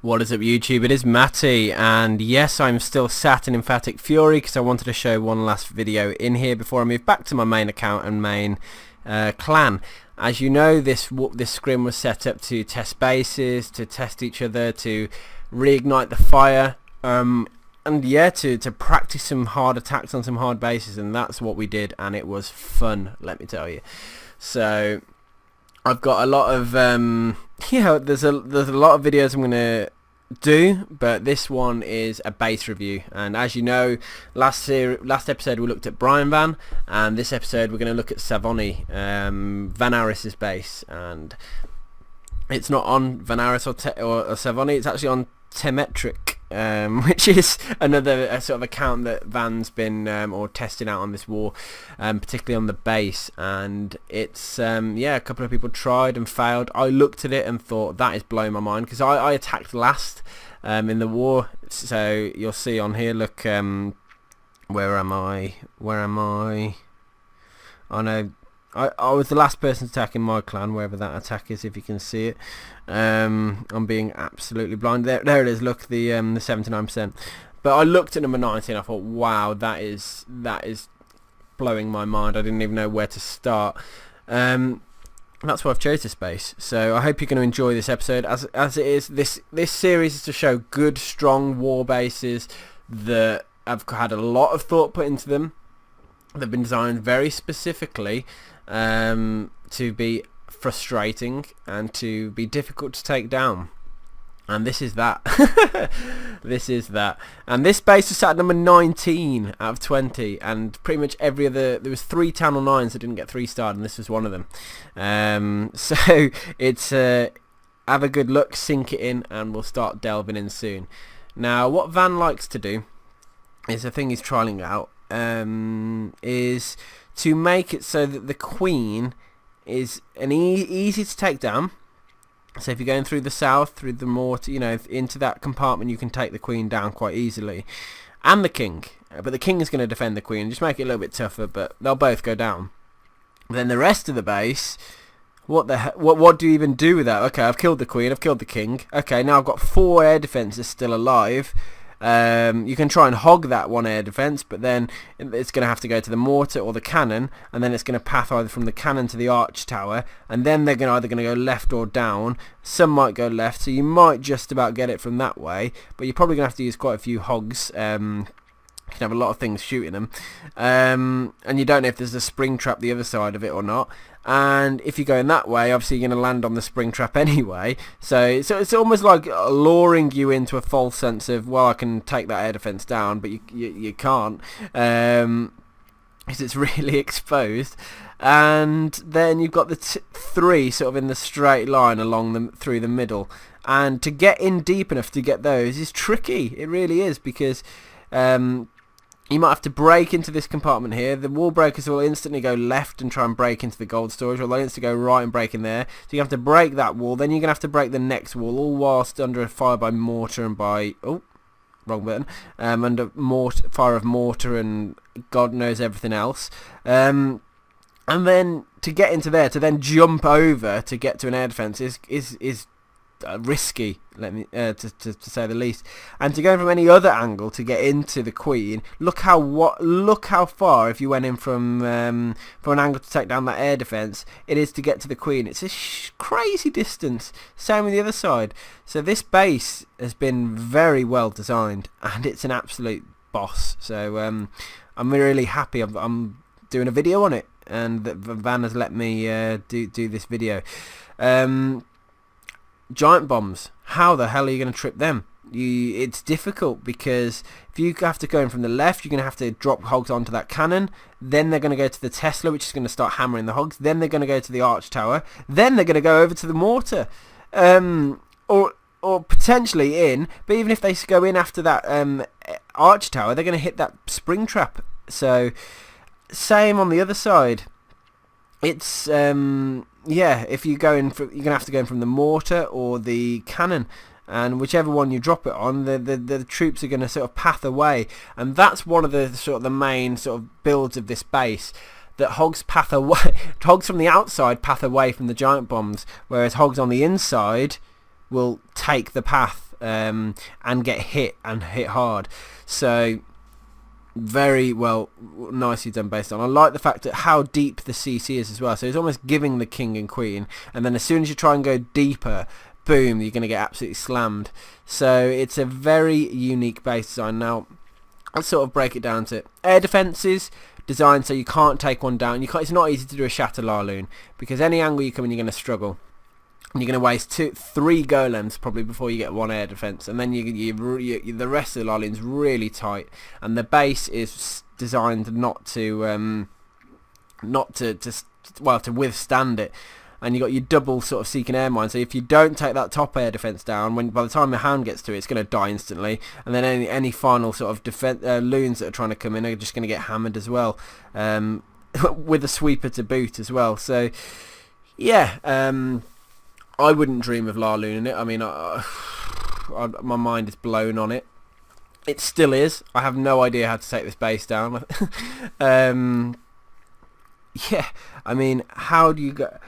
What is up, YouTube? It is Matty, and yes, I'm still sat in Emphatic Fury because I wanted to show one last video in here before I move back to my main account and main clan. As you know, this scrim was set up to test bases, to test each other, to reignite the fire, and yeah, to practice some hard attacks on some hard bases, and that's what we did, and it was fun, let me tell you. So I've got a lot of there's a lot of videos I'm gonna do, but this one is a base review. And as you know, last episode we looked at Brian Van, and this episode we're going to look at Savoni, Van Aris's base. And it's not on Van Aris or Savoni, it's actually on Symmetrical, which is another sort of account that Van's been or testing out on this war, particularly on the base. And it's yeah, a couple of people tried and failed. I looked at it and thought, that is blowing my mind, because I attacked last in the war. So you'll see on here, look, where am I? Oh no, I was the last person to attack in my clan, wherever that attack is, if you can see it. I'm being absolutely blind. There it is. Look, the 79%. But I looked at number 90 and I thought, wow, that is blowing my mind. I didn't even know where to start. That's why I've chose this base. So I hope you're going to enjoy this episode. As it is, this series is to show good, strong war bases that have had a lot of thought put into them. They've been designed very specifically to be frustrating and to be difficult to take down, and this is that. This is that. And this base was sat at number 19 out of 20, and pretty much every other, there was 3 Channel 9s that didn't get 3-starred, and this was one of them. So it's have a good look, sink it in, and we'll start delving in soon. Now what Van likes to do is a thing he's trialing out, is to make it so that the queen is an easy to take down. So if you're going through the south, through the mortar, you know, into that compartment, you can take the queen down quite easily, and the king. But the king is going to defend the queen, just make it a little bit tougher, but they'll both go down. Then the rest of the base, what do you even do with that? Okay, I've killed the queen, I've killed the king. Okay, now I've got 4 air defenses still alive. You can try and hog that one air defense, but then it's going to have to go to the mortar or the cannon, and then it's going to path either from the cannon to the arch tower, and then they're either going to go left or down. Some might go left, so you might just about get it from that way, but you're probably going to have to use quite a few hogs. You can have a lot of things shooting them, and you don't know if there's a spring trap the other side of it or not. And if you're going that way, obviously you're going to land on the spring trap anyway. So it's almost like luring you into a false sense of, well, I can take that air defense down, but you can't, because it's really exposed. And then you've got the 3 sort of in the straight line along through the middle, and to get in deep enough to get those is tricky. It really is, because you might have to break into this compartment here. The wall breakers will instantly go left and try and break into the gold storage, or they'll instantly go right and break in there. So you have to break that wall, then you're going to have to break the next wall, all whilst under fire by mortar and by... oh, wrong button. Under fire of mortar and God knows everything else. And then to get into there, to then jump over to get to an air defense is risky, let me to say the least. And to go from any other angle to get into the queen, look how far, if you went in from an angle to take down that air defense, it is to get to the queen. It's a crazy distance. Same with the other side. So this base has been very well designed, and it's an absolute boss. So I'm really happy I'm doing a video on it, and that Van has let me do this video. Giant bombs, how the hell are you going to trip them? It's difficult, because if you have to go in from the left, you're going to have to drop hogs onto that cannon, then they're going to go to the Tesla, which is going to start hammering the hogs, then they're going to go to the arch tower, then they're going to go over to the mortar, or potentially in, but even if they go in after that arch tower, they're going to hit that spring trap. So same on the other side. It's yeah, if you go in, you're gonna have to go in from the mortar or the cannon, and whichever one you drop it on, the troops are going to sort of path away. And that's one of the main sort of builds of this base, that hogs path away. Hogs from the outside path away from the giant bombs, whereas hogs on the inside will take the path and get hit hard. So very well, nicely done based on. I like the fact that how deep the CC is as well. So it's almost giving the king and queen, and then as soon as you try and go deeper, boom, you're going to get absolutely slammed. So it's a very unique base design. Now, let's sort of break it down to air defences. Designed so you can't take one down. It's not easy to do a shatter laloon, because any angle you come in, you're going to struggle. And you're going to waste 2-3 golems probably before you get one air defense, and then the rest of the laloon's really tight. And the base is designed to withstand it. And you got your double sort of seeking air mine. So if you don't take that top air defense down, by the time the hound gets to it, it's going to die instantly. And then any final sort of loons that are trying to come in are just going to get hammered as well, with a sweeper to boot as well. So yeah, I wouldn't dream of laloon in it. I mean, my mind is blown on it. It still is. I have no idea how to take this base down. Yeah, I mean, how do you go?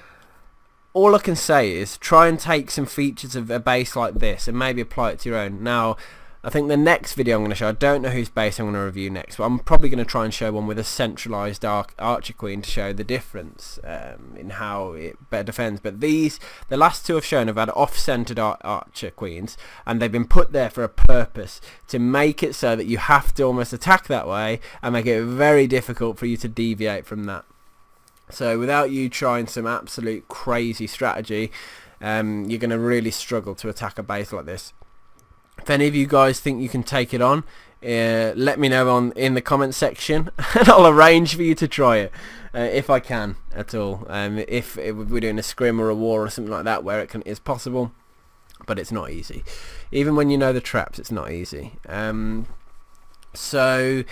All I can say is try and take some features of a base like this and maybe apply it to your own. Now, I think the next video I'm going to show, I don't know whose base I'm going to review next, but I'm probably going to try and show one with a centralised archer queen to show the difference in how it better defends. But the last two I've shown have had off-centred archer queens, and they've been put there for a purpose, to make it so that you have to almost attack that way and make it very difficult for you to deviate from that. So without you trying some absolute crazy strategy, you're going to really struggle to attack a base like this. If any of you guys think you can take it on, let me know in the comment section, and I'll arrange for you to try it, if I can at all. If we're doing a scrim or a war or something like that, where it's possible, but it's not easy. Even when you know the traps, it's not easy. So.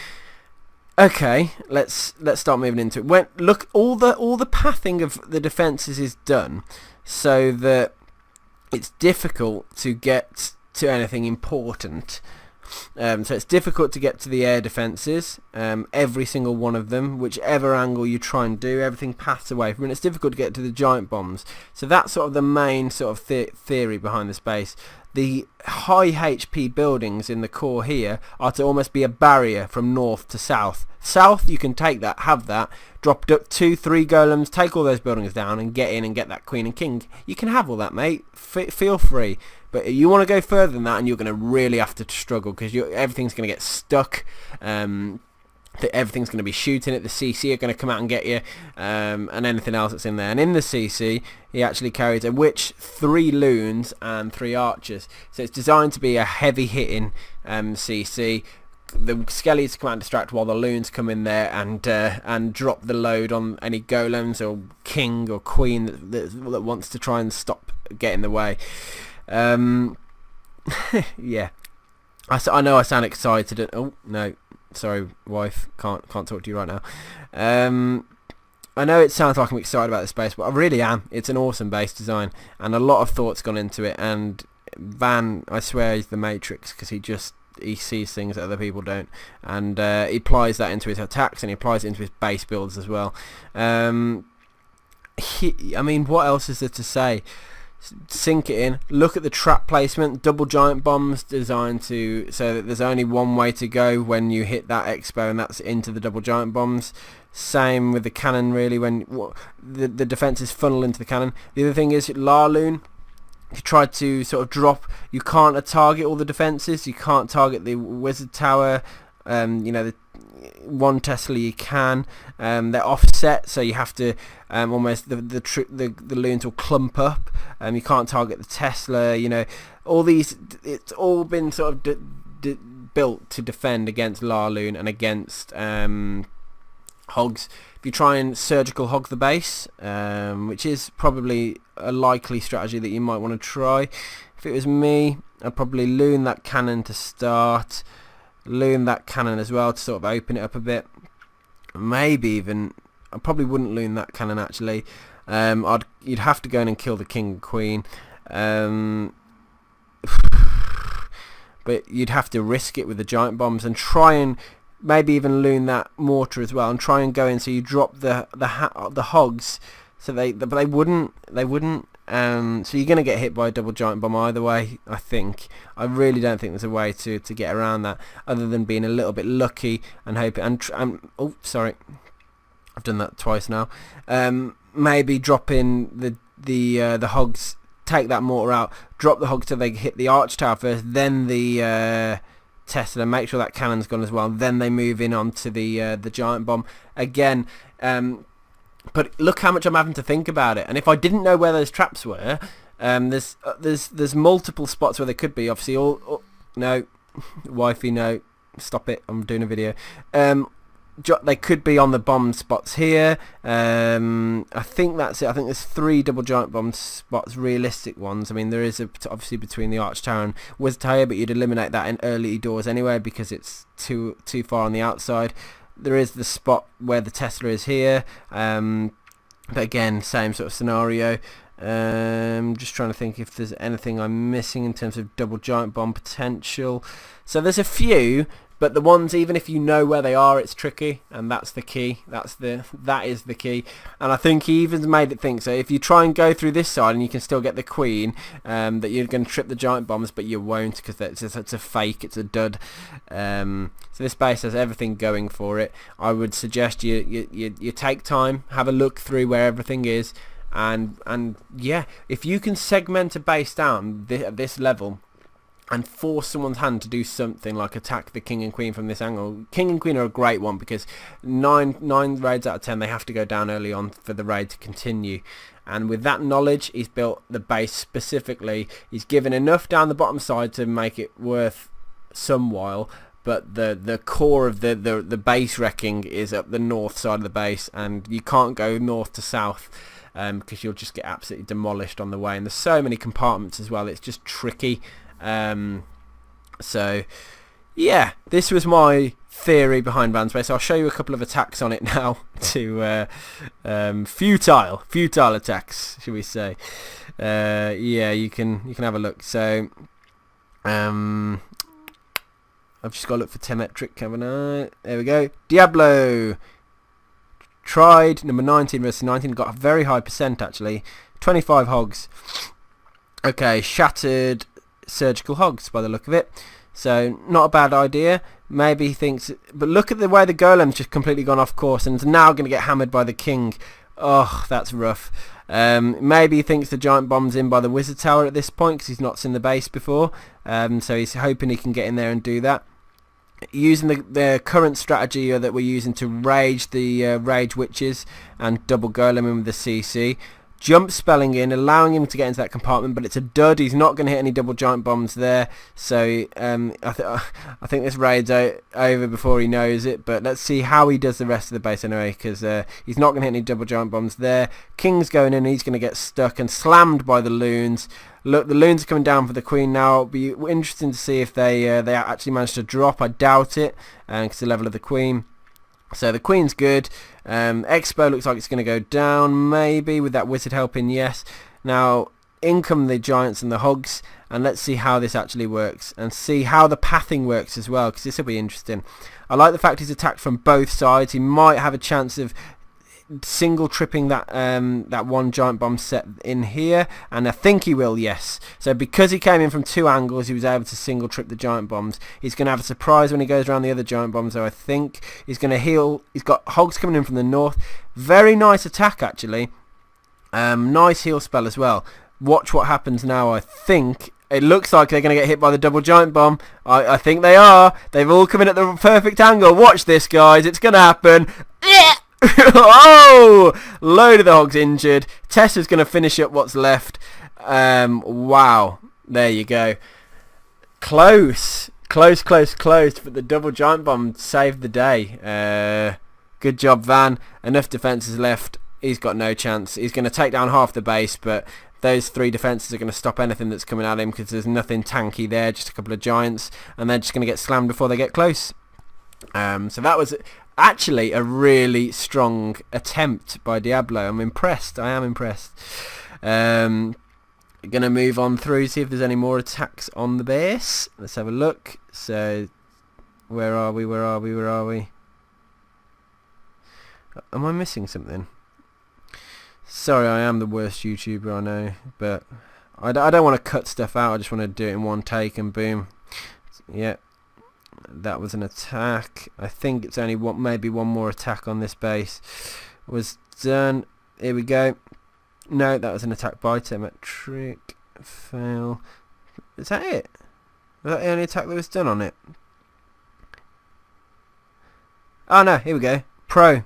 Okay, let's start moving into it. Look, all the pathing of the defences is done, so that it's difficult to get to anything important. So it's difficult to get to the air defences, every single one of them, whichever angle you try and do, everything paths away from it. It's difficult to get to the giant bombs. So that's sort of the main sort of theory behind this base. The high HP buildings in the core here are to almost be a barrier from north to south. South, you can take that, have that, drop 2-3 golems, take all those buildings down and get in and get that queen and king. You can have all that, mate. Feel free. But you want to go further than that, and you're going to really have to struggle, because everything's going to get stuck. Everything's going to be shooting it. The CC are going to come out and get you, and anything else that's in there. And in the CC, he actually carries a witch, 3 loons, and 3 archers. So it's designed to be a heavy hitting CC. The skellies come out and distract, while the loons come in there and drop the load on any golems or king or queen that wants to try and stop getting in the way. Yeah, I know I sound excited. Oh no, sorry, wife, can't talk to you right now. I know it sounds like I'm excited about this base, but I really am. It's an awesome base design, and a lot of thought's gone into it. And Van, I swear, he's the Matrix, because he sees things that other people don't, and he applies that into his attacks, and he applies it into his base builds as well. I mean, what else is there to say? Sink it in. Look at the trap placement. Double giant bombs designed so that there's only one way to go when you hit that expo, and that's into the double giant bombs. Same with the cannon, really, when the defenses funnel into the cannon. The other thing is laloon. If you try to sort of drop, you can't target all the defenses. You can't target the wizard tower. The one Tesla you can. They're offset, so you have to almost the loons will clump up. You can't target the Tesla. All these. It's all been sort of built to defend against laloon and against hogs. If you try and surgical hog the base, which is probably a likely strategy that you might want to try. If it was me, I'd probably loon that cannon to start. Loon that cannon as well to sort of open it up a bit. Maybe even, I probably wouldn't loon that cannon actually. You'd have to go in and kill the king and queen. But you'd have to risk it with the giant bombs and try and maybe even loon that mortar as well, and try and go in so you drop the hogs, so they wouldn't So you're going to get hit by a double giant bomb either way, I think. I really don't think there's a way to get around that other than being a little bit lucky and hoping. Oh, sorry, I've done that twice now. Maybe dropping the hogs, take that mortar out, drop the hogs till they hit the arch tower first, then the Tesla, make sure that cannon's gone as well, then they move in onto the giant bomb again. But look how much I'm having to think about it. And if I didn't know where those traps were, there's multiple spots where they could be. Obviously, no, wifey, no, stop it. I'm doing a video. They could be on the bomb spots here. I think that's it. I think there's 3 double giant bomb spots, realistic ones. I mean, there is obviously between the arch tower and wizard tower, but you'd eliminate that in early doors anyway because it's too far on the outside. There is the spot where the Tesla is here, but again, same sort of scenario. Just trying to think if there's anything I'm missing in terms of double giant bomb potential. So there's a few, but the ones, even if you know where they are, it's tricky, and that's the key. That is the key. And I think he even made it think, so if you try and go through this side and you can still get the queen, that you're going to trip the giant bombs, but you won't because it's a fake, it's a dud. So this base has everything going for it. I would suggest you take time, have a look through where everything is, and yeah, if you can segment a base down at this level and force someone's hand to do something like attack the king and queen from this angle. King and queen are a great one because 9 raids out of 10 they have to go down early on for the raid to continue. And with that knowledge, he's built the base specifically. He's given enough down the bottom side to make it worth some while, but the core of the base wrecking is up the north side of the base, and you can't go north to south because you'll just get absolutely demolished on the way. And there's so many compartments as well, it's just tricky. So yeah, this was my theory behind Van Space. I'll show you a couple of attacks on it now to futile attacks, should we say. Yeah, you can have a look. So I've just got to look for Symmetrical, haven't I? There we go. Diablo tried number 19 versus 19, got a very high percent actually, 25 hogs. Okay, shattered surgical hogs by the look of it, so not a bad idea. Maybe he thinks, but look at the way the golem's just completely gone off course and is now going to get hammered by the king. Oh, that's rough. Maybe he thinks the giant bomb's in by the wizard tower at this point because he's not seen the base before, so he's hoping he can get in there and do that. Using the current strategy that we're using to rage the rage witches and double golem in with the CC, jump spelling in, allowing him to get into that compartment, but it's a dud. He's not going to hit any double giant bombs there, so I think this raid's over before he knows it, but let's see how he does the rest of the base anyway, because he's not going to hit any double giant bombs there. King's going in, he's going to get stuck and slammed by the loons. Look, the loons are coming down for the queen now. It'll be interesting to see if they actually manage to drop. I doubt it, because the level of the queen. So the queen's good. Expo looks like it's going to go down, maybe, with that wizard helping, yes. Now, in come the giants and the hogs, and let's see how this actually works, and see how the pathing works as well, because this will be interesting. I like the fact he's attacked from both sides. He might have a chance of single tripping that one giant bomb set in here, and I think he will, yes. So because he came in from 2 angles, he was able to single trip the giant bombs. He's going to have a surprise when he goes around the other giant bombs, though. I think he's going to heal. He's got hogs coming in from the north. Very nice attack, actually. Nice heal spell as well. Watch what happens now. I think it looks like they're going to get hit by the double giant bomb. I think they are. They've all come in at the perfect angle. Watch this, guys. It's going to happen. Oh, load of the hogs injured. Tessa's going to finish up what's left. Wow, there you go. Close, but the double giant bomb saved the day. Good job, Van. Enough defences left. He's got no chance. He's going to take down half the base, but those 3 defences are going to stop anything that's coming at him because there's nothing tanky there, just a couple of giants, and they're just going to get slammed before they get close. So that was actually a really strong attempt by Diablo. I'm impressed. I am impressed. Gonna move on through, see if there's any more attacks on the base. Let's have a look. So where are we? Am I missing something? Sorry, I am the worst YouTuber I know, but I don't want to cut stuff out. I just want to do it in one take and boom. Yeah, that was an attack. I think it's only maybe one more attack on this base was done. Here we go. No, that was an attack by Symmetric. Fail. Is that it? Was that the only attack that was done on it? Oh no, here we go. Pro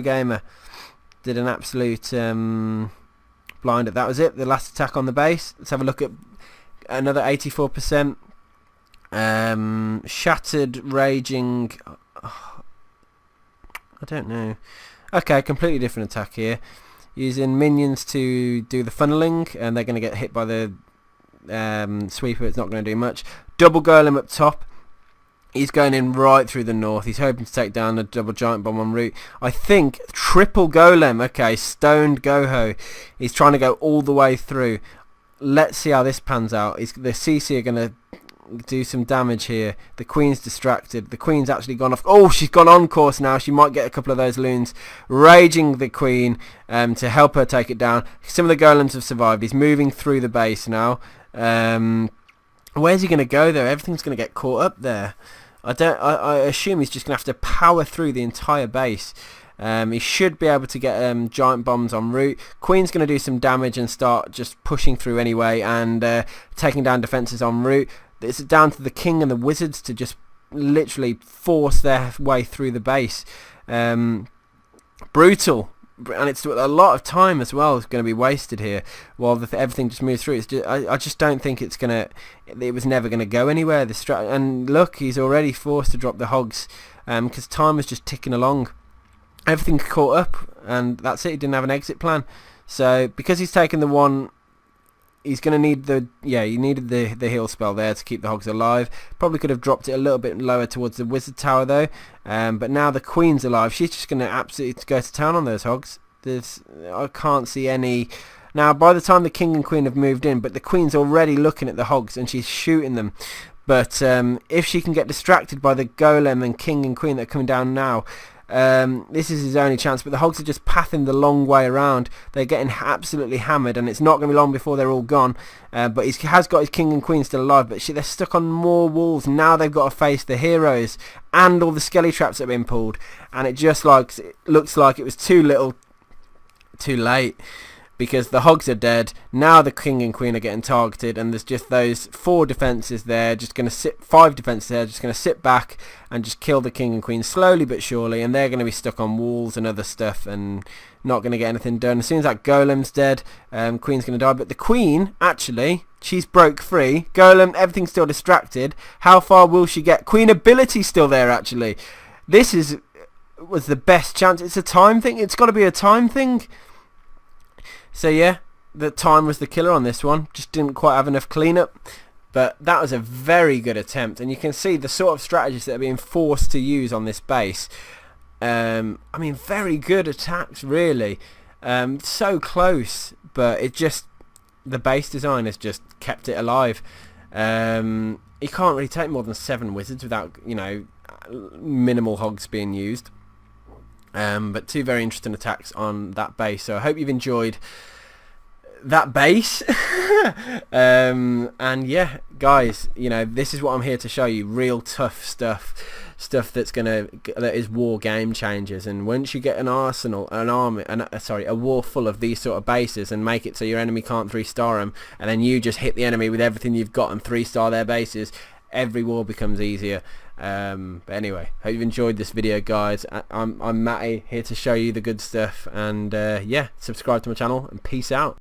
Gamer did an absolute blinder. That was it, the last attack on the base. Let's have a look at another 84%. Shattered, raging. Oh, I don't know. Okay, completely different attack here. Using minions to do the funneling, and they're going to get hit by the sweeper. It's not going to do much. Double golem up top. He's going in right through the north. He's hoping to take down a double giant bomb en route. I think triple golem. Okay, stoned Goho. He's trying to go all the way through. Let's see how this pans out. The CC are going to do some damage here. The Queen's distracted. The Queen's actually gone off. Oh, she's gone on course now. She might get a couple of those loons. Raging the Queen to help her take it down. Some of the golems have survived. He's moving through the base now. Where's he going to go though? Everything's going to get caught up there. I assume he's just going to have to power through the entire base. He should be able to get giant bombs en route. Queen's going to do some damage and start just pushing through anyway and taking down defences en route. It's down to the king and the wizards to just literally force their way through the base. Brutal. And it's a lot of time as well is going to be wasted here while everything just moves through. It's just, I just don't think it's going to... It was never going to go anywhere. And look, he's already forced to drop the hogs because time was just ticking along. Everything caught up and that's it. He didn't have an exit plan. So because he's taken the one... He's going to need the... Yeah, he needed the heal spell there to keep the hogs alive. Probably could have dropped it a little bit lower towards the wizard tower though. But now the Queen's alive. She's just going to absolutely go to town on those hogs. I can't see any... Now, by the time the king and queen have moved in, but the Queen's already looking at the hogs and she's shooting them. But if she can get distracted by the golem and king and queen that are coming down now... this is his only chance, but the hogs are just pathing the long way around. They're getting absolutely hammered and it's not going to be long before they're all gone. But he has got his king and queen still alive, but they're stuck on more walls. Now they've got to face the heroes and all the skelly traps that have been pulled, and it just looks like it was too little too late, because the hogs are dead. Now the king and queen are getting targeted and there's just those 4 defences there, just going to sit, 5 defences there, just going to sit back and just kill the king and queen slowly but surely, and they're going to be stuck on walls and other stuff and not going to get anything done. As soon as that golem's dead, queen's going to die, but the queen, actually, she's broke free. Golem, everything's still distracted. How far will she get? Queen ability still there, actually. This was the best chance. It's a time thing. It's got to be a time thing. So yeah, the time was the killer on this one. Just didn't quite have enough cleanup. But that was a very good attempt. And you can see the sort of strategies that are being forced to use on this base. I mean, very good attacks, really. So close. But it just... The base design has just kept it alive. You can't really take more than 7 wizards without, you know, minimal hogs being used. But 2 very interesting attacks on that base. So I hope you've enjoyed that base. And yeah, guys, you know, this is what I'm here to show you. Real tough stuff that is war game changers. And once you get an arsenal, a war full of these sort of bases and make it so your enemy can't 3-star them, and then you just hit the enemy with everything you've got and 3-star their bases, every war becomes easier. But anyway, hope you've enjoyed this video, guys. I'm Matty, here to show you the good stuff, and yeah, subscribe to my channel and peace out.